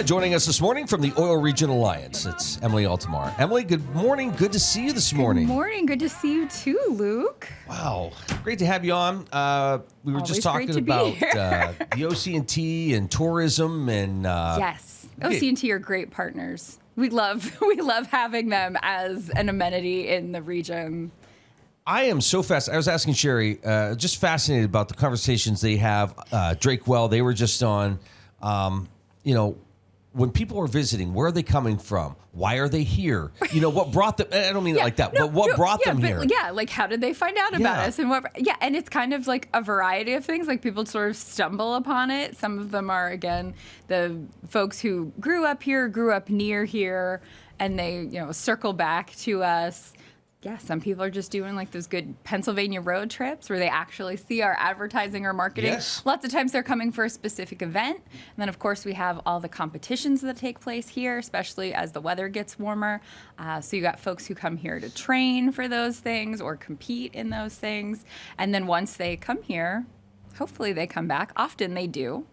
Joining us this morning from the Oil Region Alliance, it's Emily Altomare. Emily, good morning. Good to see you this morning. Good morning. Good to see you too, Luke. Wow. Great to have you on. We were just talking about the OC&T and tourism. And yes, OC&T are great partners. We love having them as an amenity in the region. I am so fast. I was asking Sherry, just fascinated about the conversations they have. Drake Well, they were just on, when people are visiting, where are they coming from? Why are they here? What brought them? I don't mean it like that, but what brought them here? Yeah, like how did they find out about us? And and it's kind of like a variety of things. Like people sort of stumble upon it. Some of them are, again, the folks who grew up here, grew up near here, and they, circle back to us. Yeah, some people are just doing like those good Pennsylvania road trips where they actually see our advertising or marketing. Yes. Lots of times they're coming for a specific event. And then, of course, we have all the competitions that take place here, especially as the weather gets warmer. So you got folks who come here to train for those things or compete in those things. And then once they come here, hopefully they come back. Often they do.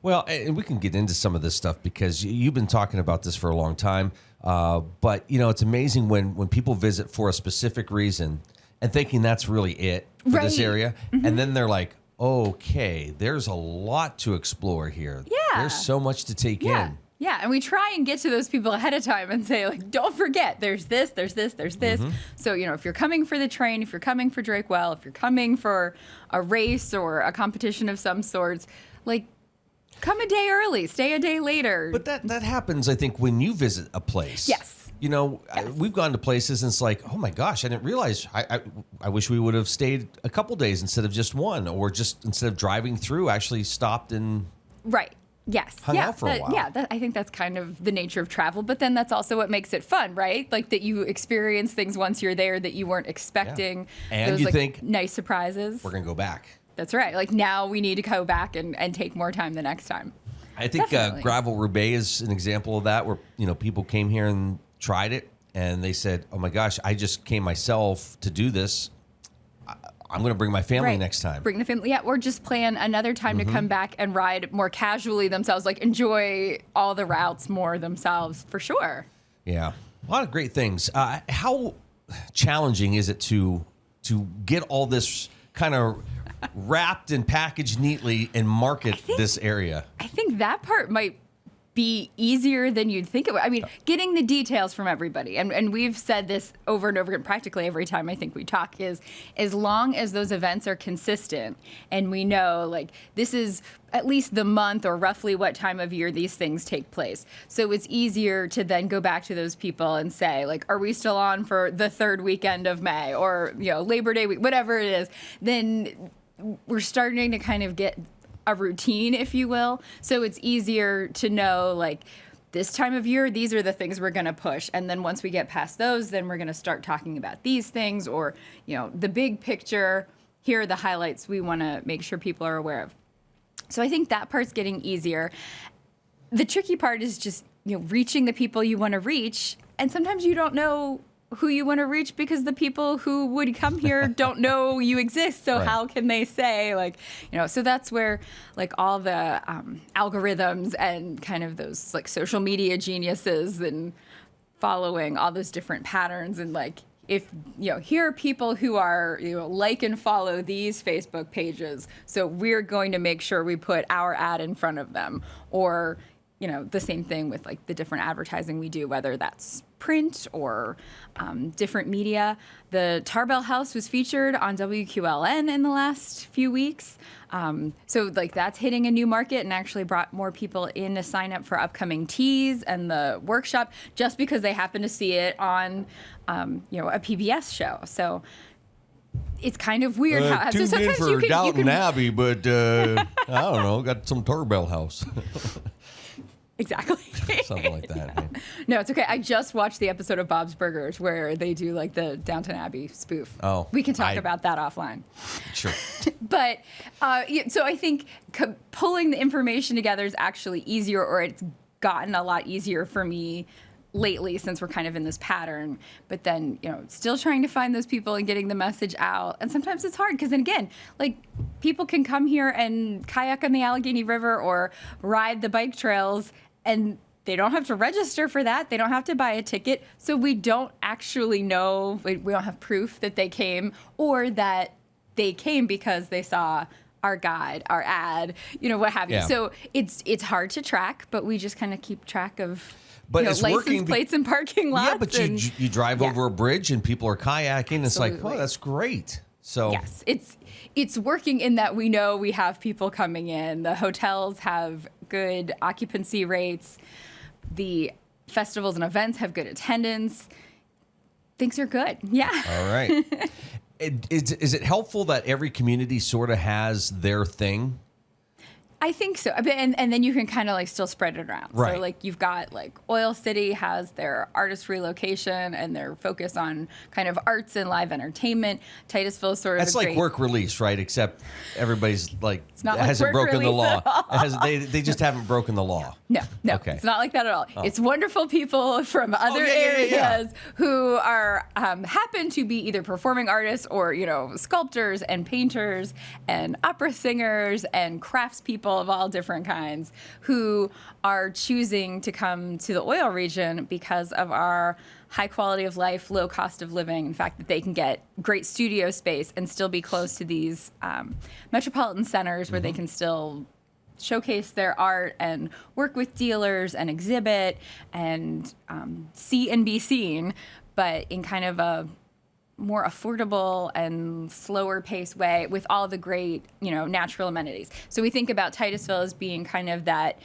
Well, and we can get into some of this stuff because you've been talking about this for a long time. But, it's amazing when people visit for a specific reason and thinking that's really it for this area. Mm-hmm. And then they're like, okay, there's a lot to explore here. Yeah. There's so much to take in. Yeah, and we try and get to those people ahead of time and say, like, don't forget, there's this, there's this, there's this. Mm-hmm. So, if you're coming for the train, if you're coming for Drake Well, if you're coming for a race or a competition of some sorts, like, come a day early, stay a day later. But that happens, I think, when you visit a place. Yes. We've gone to places and it's like, oh my gosh, I didn't realize. I wish we would have stayed a couple days instead of just one, or just instead of driving through, actually stopped and hung out for a while. I think that's kind of the nature of travel. But then that's also what makes it fun, right? Like that you experience things once you're there that you weren't expecting. Yeah. And those, you think nice surprises. We're gonna go back. That's right. Like now we need to go back and take more time the next time. I think Gravel Roubaix is an example of that, where people came here and tried it and they said, oh my gosh, I just came myself to do this. I'm going to bring my family next time. Bring the family. Yeah, or just plan another time to come back and ride more casually themselves, like enjoy all the routes more themselves, for sure. Yeah, a lot of great things. How challenging is it to get all this kind of wrapped and packaged neatly and market this area? I think that part might be easier than you'd think it would. I mean, getting the details from everybody, and we've said this over and over again, practically every time I think we talk, is as long as those events are consistent and we know, like, this is at least the month or roughly what time of year these things take place. So it's easier to then go back to those people and say, like, are we still on for the third weekend of May or, Labor Day week, whatever it is, then we're starting to kind of get a routine, if you will. So it's easier to know, like, this time of year, these are the things we're going to push. And then once we get past those, then we're going to start talking about these things or, the big picture. Here are the highlights we want to make sure people are aware of. So I think that part's getting easier. The tricky part is just, reaching the people you want to reach. And sometimes you don't know who you want to reach because the people who would come here don't know you exist. So how can they say, like, so that's where, like, all the algorithms and kind of those, like, social media geniuses and following all those different patterns. And, like, if, here are people who are, like and follow these Facebook pages. So we're going to make sure we put our ad in front of them. Or, the same thing with, like, the different advertising we do, whether that's print or different media. The Tarbell House was featured on WQLN in the last few weeks. So, like, that's hitting a new market and actually brought more people in to sign up for upcoming teas and the workshop just because they happen to see it on, a PBS show. So it's kind of weird how tuned in for Downton Abbey, but I don't know, got some Tarbell House. Exactly. Something like that. Right? No, it's okay. I just watched the episode of Bob's Burgers where they do, like, the Downton Abbey spoof. Oh. We can talk about that offline. Sure. But, so I think pulling the information together is actually easier, or it's gotten a lot easier for me lately since we're kind of in this pattern. But then, still trying to find those people and getting the message out. And sometimes it's hard because then again, like, people can come here and kayak on the Allegheny River or ride the bike trails and they don't have to register for that. They don't have to buy a ticket. So we don't actually know, we don't have proof that they came or that they came because they saw our guide, our ad, what have you. Yeah. So it's hard to track, but we just kind of keep track of it's license working plates and parking lots. Yeah, but you drive over a bridge and people are kayaking. It's like, Absolutely. oh, that's great. So yes, it's working in that we know we have people coming in. The hotels have good occupancy rates. The festivals and events have good attendance. Things are good. Yeah. All right. Is it helpful that every community sort of has their thing? I think so. And then you can kind of still spread it around. Right. So you've got Oil City has their artist relocation and their focus on kind of arts and live entertainment. Titusville is sort of That's like work release, right? Except everybody's it's not hasn't work broken the law. release at all. They just haven't broken the law. No, Okay. It's not like that at all. Oh. It's wonderful people from other areas who are happen to be either performing artists or sculptors and painters and opera singers and craftspeople of all different kinds who are choosing to come to the oil region because of our high quality of life, low cost of living, in fact, that they can get great studio space and still be close to these metropolitan centers where they can still showcase their art and work with dealers and exhibit and see and be seen, but in kind of a more affordable and slower paced way with all the great, natural amenities. So we think about Titusville as being kind of that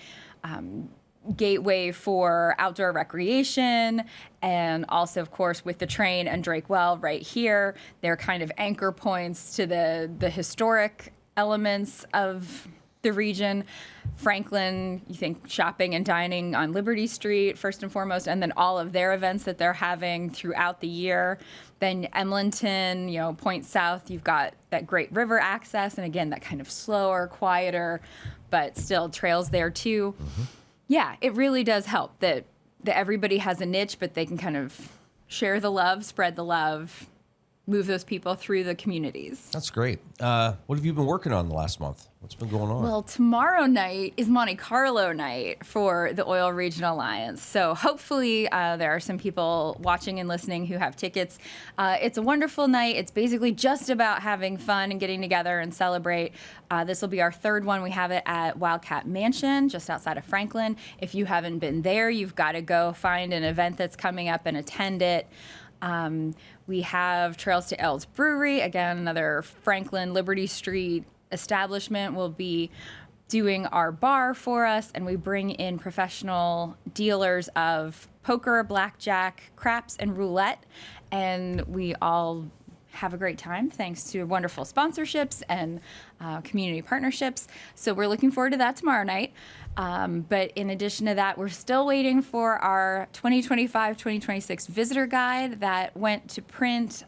gateway for outdoor recreation, and also, of course, with the train and Drake Well right here, they're kind of anchor points to the historic elements of the region. Franklin, you think shopping and dining on Liberty Street, first and foremost, and then all of their events that they're having throughout the year. Then Emlenton, Point South, you've got that great river access, and again, that kind of slower, quieter, but still trails there too. Mm-hmm. Yeah, it really does help that everybody has a niche, but they can kind of share the love, spread the love, move those people through the communities. That's great. What have you been working on the last month? What's been going on? Well, tomorrow night is Monte Carlo night for the Oil Region Alliance. So hopefully there are some people watching and listening who have tickets. It's a wonderful night. It's basically just about having fun and getting together and celebrate. This will be our third one. We have it at Wildcat Mansion, just outside of Franklin. If you haven't been there, you've got to go find an event that's coming up and attend it. We have Trails to L's Brewery, again, another Franklin Liberty Street establishment will be doing our bar for us, and we bring in professional dealers of poker, blackjack, craps, and roulette, and we all have a great time thanks to wonderful sponsorships and community partnerships. So we're looking forward to that tomorrow night. But in addition to that, we're still waiting for our 2025-2026 visitor guide that went to print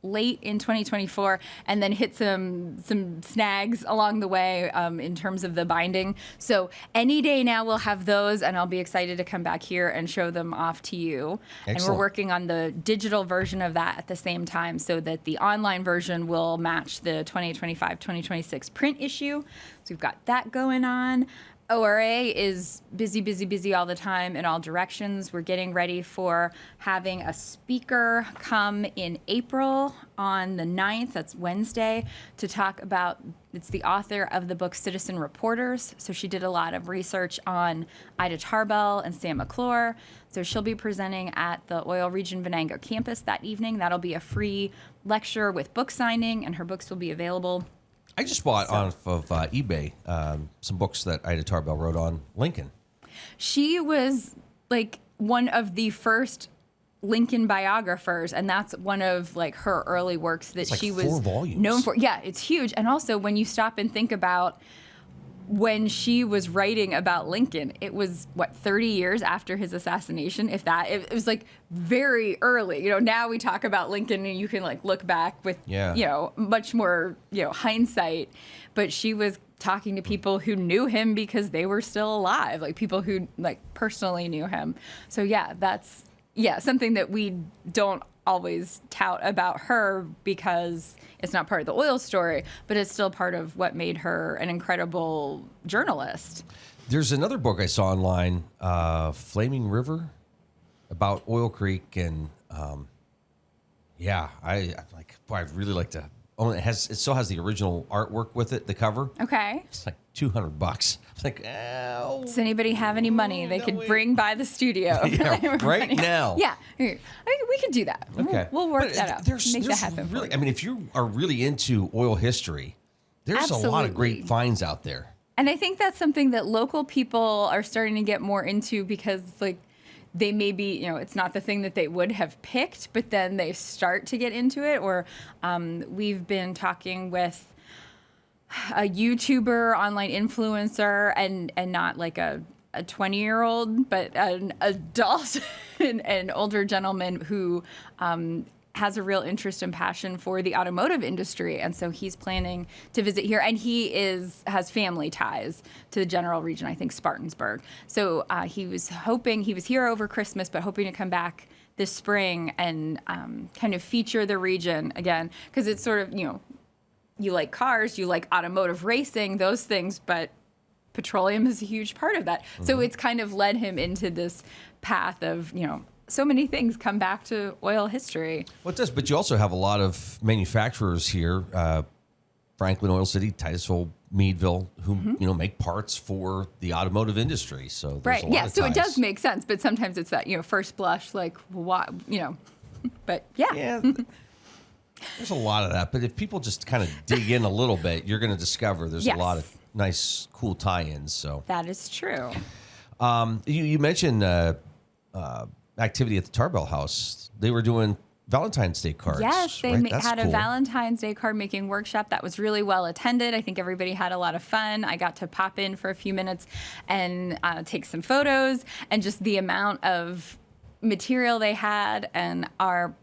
late in 2024 and then hit some snags along the way in terms of the binding. So any day now we'll have those, and I'll be excited to come back here and show them off to you. Excellent. And we're working on the digital version of that at the same time so that the online version will match the 2025-2026 print issue. So we've got that going on. ORA is busy all the time in all directions. We're getting ready for having a speaker come in April on the 9th, that's Wednesday, to talk about, it's the author of the book Citizen Reporters. So she did a lot of research on Ida Tarbell and Sam McClure. So she'll be presenting at the Oil Region Venango campus that evening. That'll be a free lecture with book signing, and her books will be available. I just bought off of eBay some books that Ida Tarbell wrote on Lincoln. She was one of the first Lincoln biographers, and that's one of her early works that she was 4 volumes. known for. Yeah, it's huge. And also when you stop and think about when she was writing about Lincoln, it was 30 years after his assassination, if that. It was very early. Now we talk about Lincoln and you can look back with much more hindsight, but she was talking to people who knew him because they were still alive, people who personally knew him. So yeah, that's something that we don't always tout about her because it's not part of the oil story, but it's still part of what made her an incredible journalist. There's another book I saw online, Flaming River, about Oil Creek, and I'm like, boy, I'd really like to own it. It still has the original artwork with it, the cover. Okay. It's like $200. It's like, oh. Does anybody have any money they could bring by the studio? Yeah, right now. Yeah, I mean, we could do that. Okay. We'll work that out. Make that happen. Really, for you. I mean, if you are really into oil history, there's a lot of great Absolutely. finds out there. And I think that's something that local people are starting to get more into because, like, they may be, it's not the thing that they would have picked, but then they start to get into it. Or we've been talking with a YouTuber, online influencer, and not like a 20-year-old, but an adult, an older gentleman who has a real interest and passion for the automotive industry, and so he's planning to visit here. And he has family ties to the general region, I think Spartansburg. So he was here over Christmas, but hoping to come back this spring and kind of feature the region again, because it's sort of, you like cars, you like automotive racing, those things, but petroleum is a huge part of that. Mm-hmm. So it's kind of led him into this path of, so many things come back to oil history. Well, it does, but you also have a lot of manufacturers here, Franklin, Oil City, Titusville, Meadville, who make parts for the automotive industry. So there's a lot of so ties. it does make sense, but sometimes it's that first blush, like what, but yeah. There's a lot of that. But if people just kind of dig in a little bit, you're going to discover there's a lot of nice, cool tie-ins. So that is true. You mentioned activity at the Tarbell House. They were doing Valentine's Day cards. Yes, they right? had cool. a Valentine's Day card making workshop that was really well attended. I think everybody had a lot of fun. I got to pop in for a few minutes and take some photos, and just the amount of material they had, and our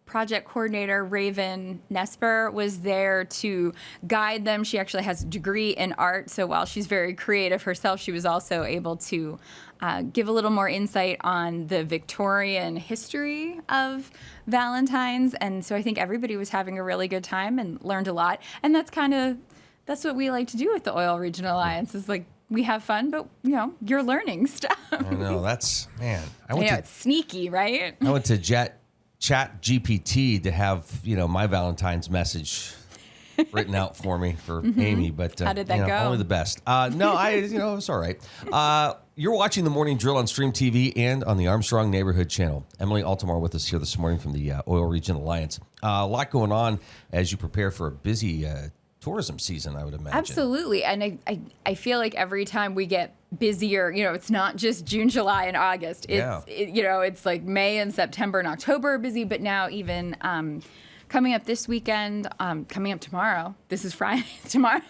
project coordinator, Raven Nesper, was there to guide them. She actually has a degree in art, so while she's very creative herself, she was also able to give a little more insight on the Victorian history of Valentine's. And so I think everybody was having a really good time and learned a lot. And that's what we like to do with the Oil Region Alliance, is like, we have fun, but you're learning stuff. I know, It's sneaky, right? I went to Chat GPT to have my Valentine's message written out for me for Amy, but how did that go? Only the best. No, it's all right. You're watching the Morning Drill on Stream TV and on the Armstrong Neighborhood Channel. Emily Altomare with us here this morning from the Oil Region Alliance. A lot going on as you prepare for a busy tourism season, I would imagine. Absolutely, and I feel like every time we get busier, it's not just June, July, and August. It's like May and September and October are busy, but now even coming up this weekend, coming up tomorrow, this is Friday, tomorrow,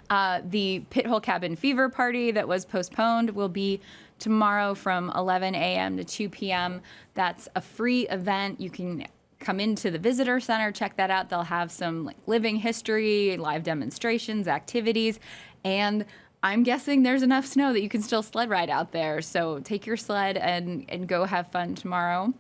the Pit Hole Cabin Fever Party that was postponed will be tomorrow from 11 a.m. to 2 p.m. That's a free event. You can come into the visitor center, check that out. They'll have some living history, live demonstrations, activities, and I'm guessing there's enough snow that you can still sled ride out there. So take your sled and go have fun tomorrow.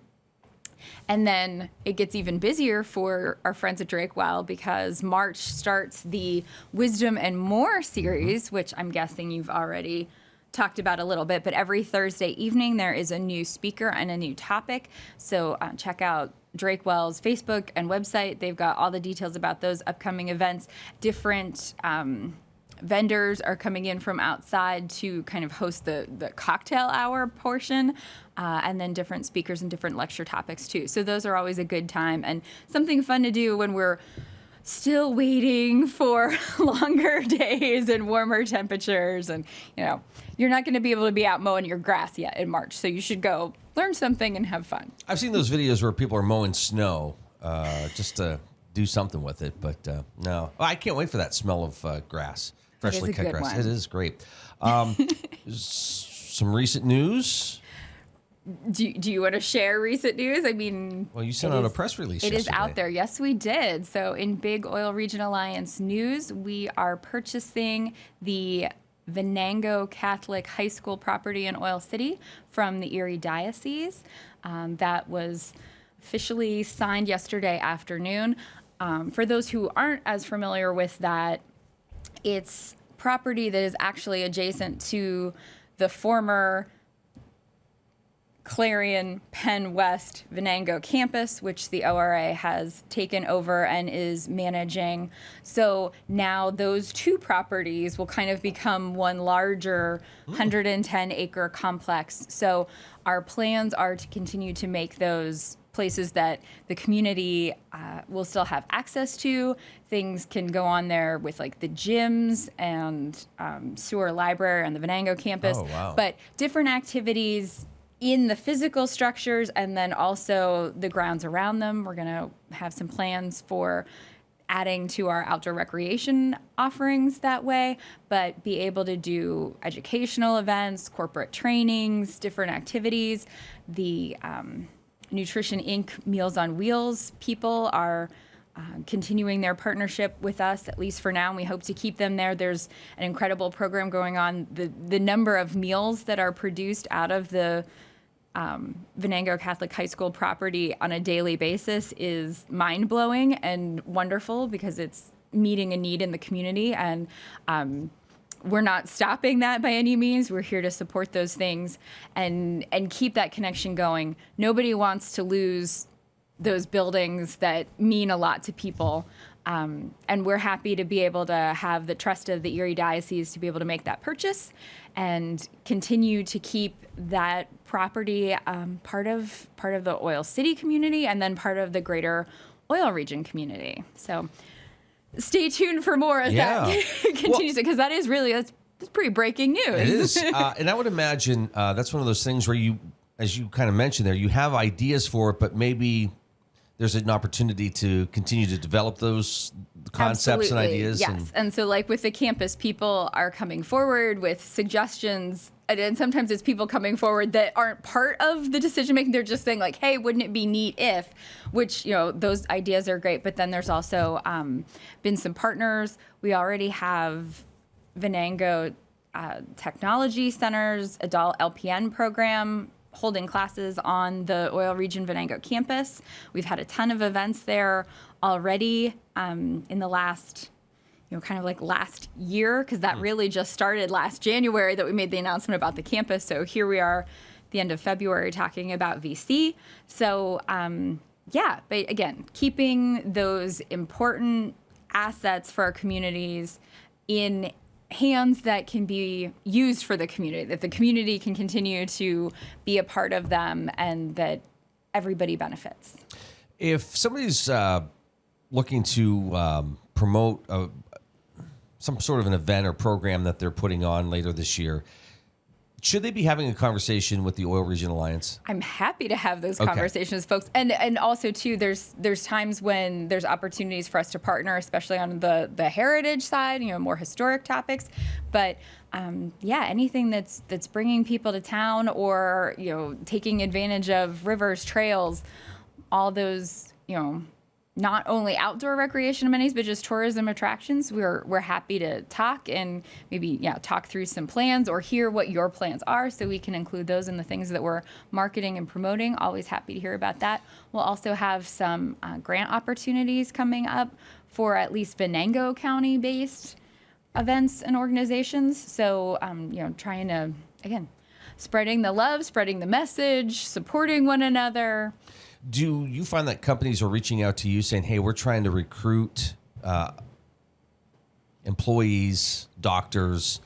And then it gets even busier for our friends at Drakewell, because March starts the Wisdom and More series, which I'm guessing you've already talked about a little bit. But every Thursday evening, there is a new speaker and a new topic. So check out Drakewell's Facebook and website. They've got all the details about those upcoming events. Different vendors are coming in from outside to kind of host the cocktail hour portion, and then different speakers and different lecture topics too. So those are always a good time and something fun to do when we're still waiting for longer days and warmer temperatures. And you're not going to be able to be out mowing your grass yet in March, so you should go learn something and have fun. I've seen those videos where people are mowing snow just to do something with it, but no. I can't wait for that smell of grass, freshly cut grass. One. It is great. Some recent news. Do you want to share recent news? I mean, well, you sent out a press release It yesterday. is out there. Yes, we did. So in big Oil Region Alliance news, we are purchasing the Venango Catholic High School property in Oil City from the Erie Diocese. That was officially signed yesterday afternoon. For those who aren't as familiar with that, it's property that is actually adjacent to the former Clarion Penn West Venango campus, which the ORA has taken over and is managing. So now those two properties will kind of become one larger 110-acre complex. So our plans are to continue to make those places that the community will still have access to. Things can go on there with like the gyms and sewer library on the Venango campus. Oh, wow. But different activities in the physical structures and then also the grounds around them. We're going to have some plans for adding to our outdoor recreation offerings that way, but be able to do educational events, corporate trainings, different activities. The Nutrition Inc. Meals on Wheels people are continuing their partnership with us, at least for now, and we hope to keep them there. There's an incredible program going on. The number of meals that are produced out of the Venango Catholic High School property on a daily basis is mind-blowing and wonderful because it's meeting a need in the community, and we're not stopping that by any means. We're here to support those things and keep that connection going. Nobody wants to lose those buildings that mean a lot to people. And we're happy to be able to have the trust of the Erie Diocese to be able to make that purchase and continue to keep that property part of the Oil City community and then part of the greater oil region community. So stay tuned for more as that continues, because that is really, that's pretty breaking news. It is. And I would imagine that's one of those things where you, as you kind of mentioned there, you have ideas for it, but maybe there's an opportunity to continue to develop those concepts and ideas. Yes. And so like with the campus, people are coming forward with suggestions. And sometimes it's people coming forward that aren't part of the decision making. They're just saying like, hey, wouldn't it be neat if, which, you know, those ideas are great. But then there's also been some partners. We already have Venango Technology Center's adult LPN program holding classes on the Oil Region Venango campus. We've had a ton of events there already in the last, you know, kind of like last year, because that really just started last January that we made the announcement about the campus. So here we are, the end of February, talking about VC. So yeah, but again, keeping those important assets for our communities in hands that can be used for the community, that the community can continue to be a part of them and that everybody benefits. If somebody's looking to promote some sort of an event or program that they're putting on later this year, should they be having a conversation with the Oil Region Alliance? I'm happy to have those conversations, folks. And also, too, there's times when there's opportunities for us to partner, especially on the heritage side, you know, more historic topics. But, yeah, anything that's bringing people to town or, you know, taking advantage of rivers, trails, all those, you know, not only outdoor recreation amenities, but just tourism attractions. We're happy to talk and maybe talk through some plans or hear what your plans are so we can include those in the things that we're marketing and promoting. Always happy to hear about that. We'll also have some grant opportunities coming up for at least Venango County-based events and organizations. So, you know, trying to, again, spreading the love, spreading the message, supporting one another. Do you find that companies are reaching out to you saying, hey, we're trying to recruit employees, doctors,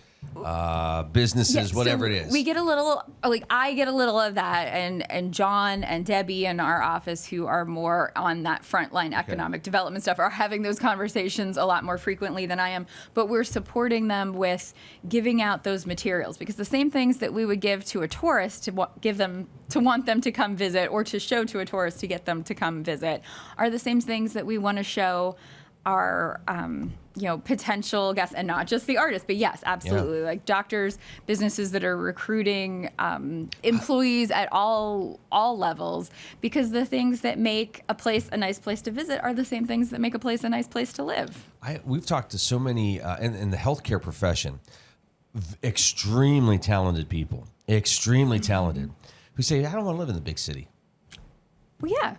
businesses, whatever it is? We get a little, like I get a little of that, and John and Debbie in our office, who are more on that frontline economic development stuff, are having those conversations a lot more frequently than I am. But we're supporting them with giving out those materials, because the same things that we would give to a tourist to want them to come visit, or to show to a tourist to get them to come visit, are the same things that we want to show our you know, potential guests, and not just the artists, but yes, absolutely, like doctors, businesses that are recruiting employees at all levels, because the things that make a place a nice place to visit are the same things that make a place a nice place to live. We've talked to so many in the healthcare profession, extremely talented people, who say, I don't want to live in the big city. Well, yeah.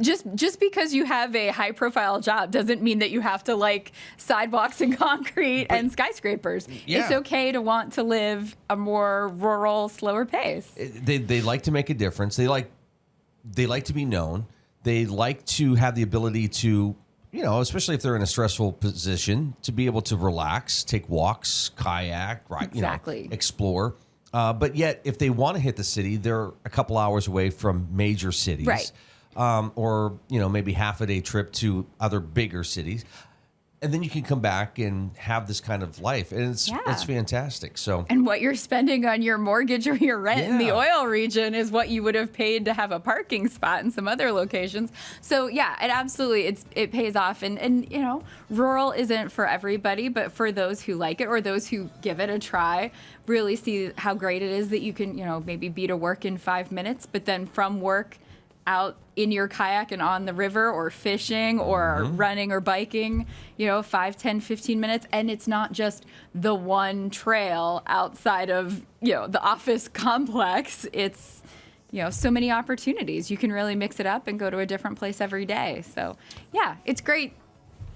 Just because you have a high profile job doesn't mean that you have to like sidewalks and concrete and skyscrapers. Yeah. It's okay to want to live a more rural, slower pace. They like to make a difference. They like to be known. They like to have the ability to, you know, especially if they're in a stressful position, to be able to relax, take walks, kayak, right? Exactly. You know, explore. But yet, if they want to hit the city, they're a couple hours away from major cities, Right. Or you know, maybe half a day trip to other bigger cities, and then you can come back and have this kind of life, and it's fantastic. So, and what you're spending on your mortgage or your rent in the Yeah. oil region is what you would have paid to have a parking spot in some other locations. So yeah, it absolutely it pays off. And you know, rural isn't for everybody, but for those who like it or those who give it a try, really see how great it is that you can, you know, maybe be to work in 5 minutes, but then from work out in your kayak and on the river or fishing or running or biking, you know, 5, 10, 15 minutes. And it's not just the one trail outside of, you know, the office complex. It's, you know, so many opportunities. You can really mix it up and go to a different place every day. So yeah, it's great.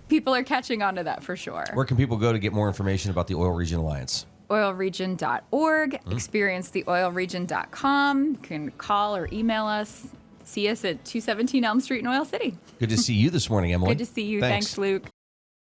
People are catching on to that for sure. where can people go to get more information about the Oil Region Alliance? Oilregion.org, experiencetheoilregion.com. You can call or email us. See us at 217 Elm Street in Oil City. Good to see you this morning, Emily. Good to see you. Thanks Luke.